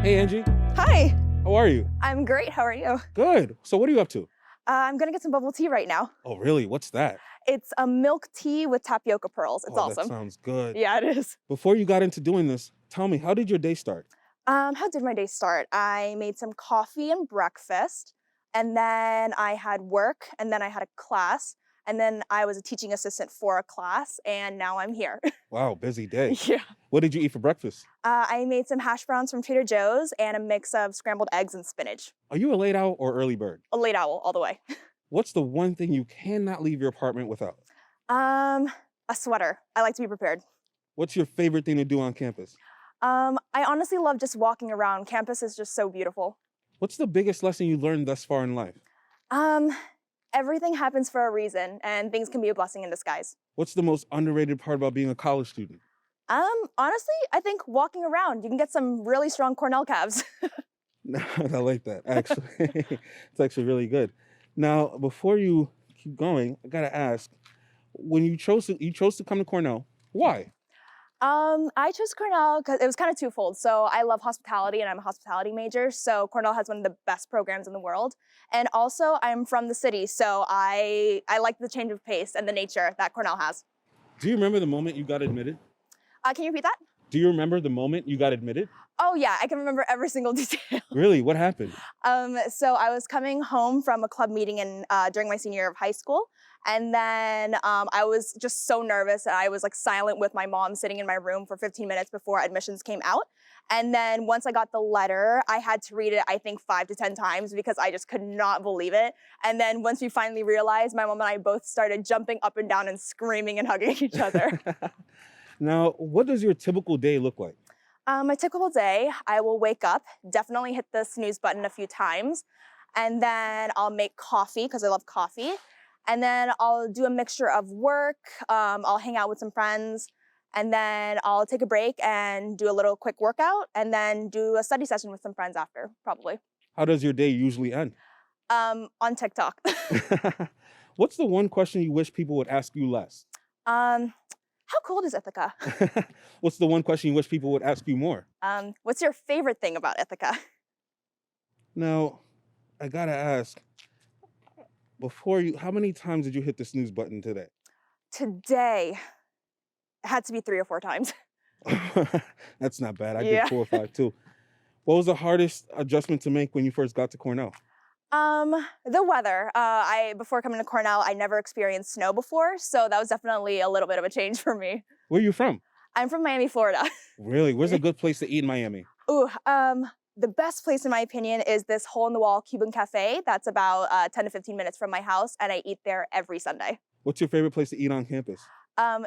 Hey Angie, Hi, how are you? I'm great. How are you? Good. So what are you up to? I'm gonna get some bubble tea right now. Oh, really? What's that? It's a milk tea with tapioca pearls. It's Oh, that awesome. sounds good. Yeah, it is. Before you got into doing this, tell me, how did your day start? How did my day start? I made some coffee and breakfast, and then I had work, and then I had a class, and then I was a teaching assistant for a class, and now I'm here. Wow, busy day. Yeah. What did you eat for breakfast? I made some hash browns from Trader Joe's and a mix of scrambled eggs and spinach. Are you a late owl or early bird? A late owl all the way. What's the one thing you cannot leave your apartment without? Um, a sweater. I like to be prepared. What's your favorite thing to do on campus? I honestly love just walking around. Campus is just so beautiful. What's the biggest lesson you learned thus far in life? Um, Everything happens for a reason, and things can be a blessing in disguise. What's the most underrated part about being a college student? Honestly, I think walking around, you can get some really strong Cornell calves. I like that, actually. It's actually really good. Now, before you keep going, I gotta ask, when you chose to come to Cornell, why? I chose Cornell because it was kind of twofold. So I love hospitality and I'm a hospitality major. So Cornell has one of the best programs in the world. And also I'm from the city. So I like the change of pace and the nature that Cornell has. Do you remember the moment you got admitted? Can you repeat that? Do you remember the moment you got admitted? Oh yeah, I can remember every single detail. Really? What happened? So I was coming home from a club meeting during my senior year of high school, and then I was just so nervous. And I was like silent with my mom, sitting in my room for 15 minutes before admissions came out. And then once I got the letter, I had to read it, I think 5 to 10 times because I just could not believe it. And then once we finally realized, my mom and I both started jumping up and down and screaming and hugging each other. Now, what does your typical day look like? My typical day, I will wake up, definitely hit the snooze button a few times, and then I'll make coffee because I love coffee. And then I'll do a mixture of work, I'll hang out with some friends, and then I'll take a break and do a little quick workout, and then do a study session with some friends after, probably. How does your day usually end? On TikTok. What's the one question you wish people would ask you less? um, how cold is Ithaca? What's the one question you wish people would ask you more? What's your favorite thing about Ithaca? Now, I gotta ask, how many times did you hit the snooze button today? Today, it had to be 3 or 4 times. That's not bad. I did Yeah. 4 or 5 too. What was the hardest adjustment to make when you first got to Cornell? The weather. I before coming to Cornell, I never experienced snow before, so that was definitely a little bit of a change for me. Where are you from? I'm from Miami, Florida. Really? Where's a good place to eat in Miami? Ooh, the best place in my opinion is this hole-in-the-wall Cuban cafe that's about 10 to 15 minutes from my house, and I eat there every Sunday. What's your favorite place to eat on campus?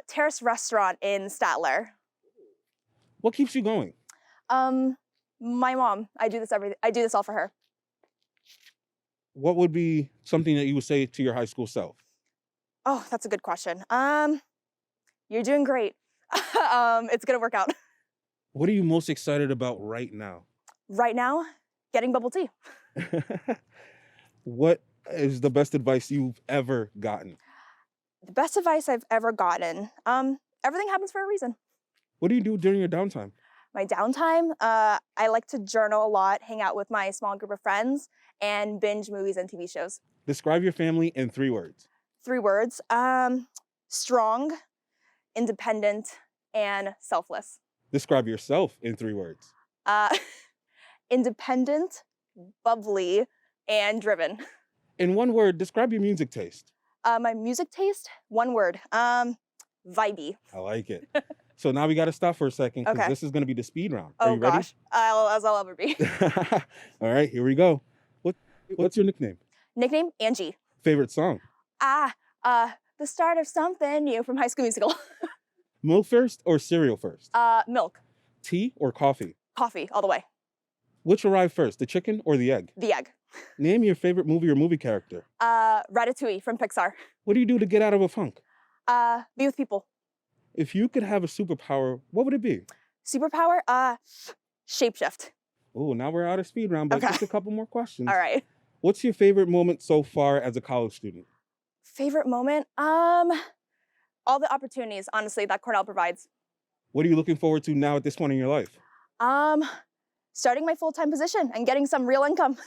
Terrace Restaurant in Statler. What keeps you going? My mom. I do this all for her. What would be something that you would say to your high school self? Oh, that's a good question. You're doing great. It's gonna work out. What are you most excited about right now? Right now, getting bubble tea. What is the best advice you've ever gotten? The best advice I've ever gotten. Everything happens for a reason. What do you do during your downtime? My downtime, I like to journal a lot, hang out with my small group of friends, and binge movies and TV shows. Describe your family in 3 words. 3 words. Strong, independent, and selfless. Describe yourself in 3 words. Uh, Independent, bubbly, and driven. In 1 word, describe your music taste. My music taste, 1 word. Vibey. I like it. So now we got to stop for a second because Okay. this is going to be the speed round. Are Oh you ready? gosh, as I'll ever be. All right, here we go. What's your nickname? Nickname, Angie. Favorite song? The start of something new from High School Musical. Milk first or cereal first? Milk. Tea or coffee? Coffee, all the way. Which arrived first, the chicken or the egg? The egg. Name your favorite movie or movie character. Ratatouille from Pixar. What do you do to get out of a funk? Be with people. If you could have a superpower, what would it be? Superpower, shapeshift. Oh, now we're out of speed round, but Okay. just a couple more questions. All right. What's your favorite moment so far as a college student? Favorite moment? All the opportunities, honestly, that Cornell provides. What are you looking forward to now at this point in your life? Um, starting my full-time position and getting some real income.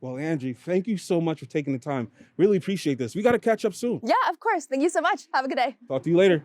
Well, Angie, thank you so much for taking the time. Really appreciate this. We got to catch up soon. Yeah, of course. Thank you so much. Have a good day. Talk to you later.